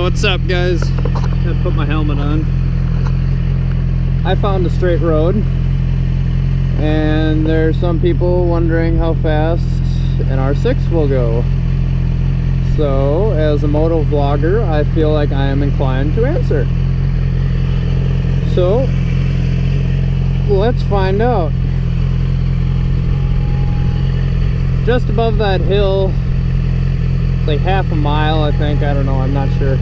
What's up, guys? I put my helmet on. I found a straight road, and there's some people wondering how fast an R6 will go. So, as a moto vlogger, I feel like I am inclined to answer. So, let's find out. Just above that hill, it's like half a mile, I think. I don't know, I'm not sure.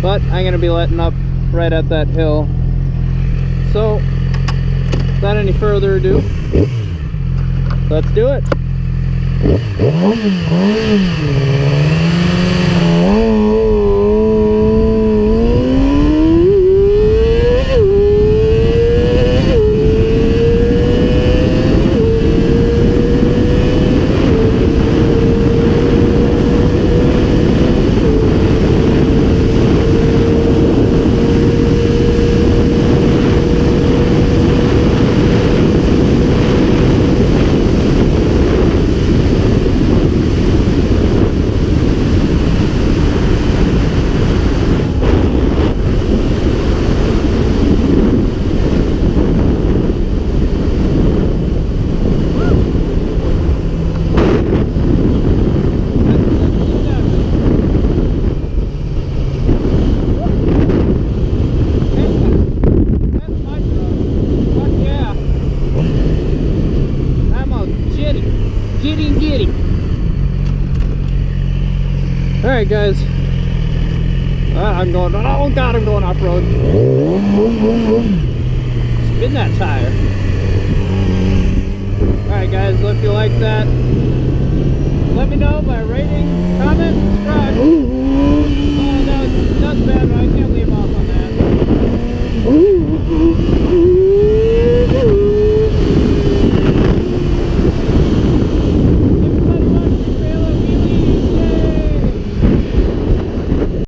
But I'm going to be letting up right at that hill. So, without any further ado, let's do it. Alright guys, I'm going, oh god, I'm going off-road. Spin that tire. Alright guys, if you like that, let me know by rating, comment, subscribe.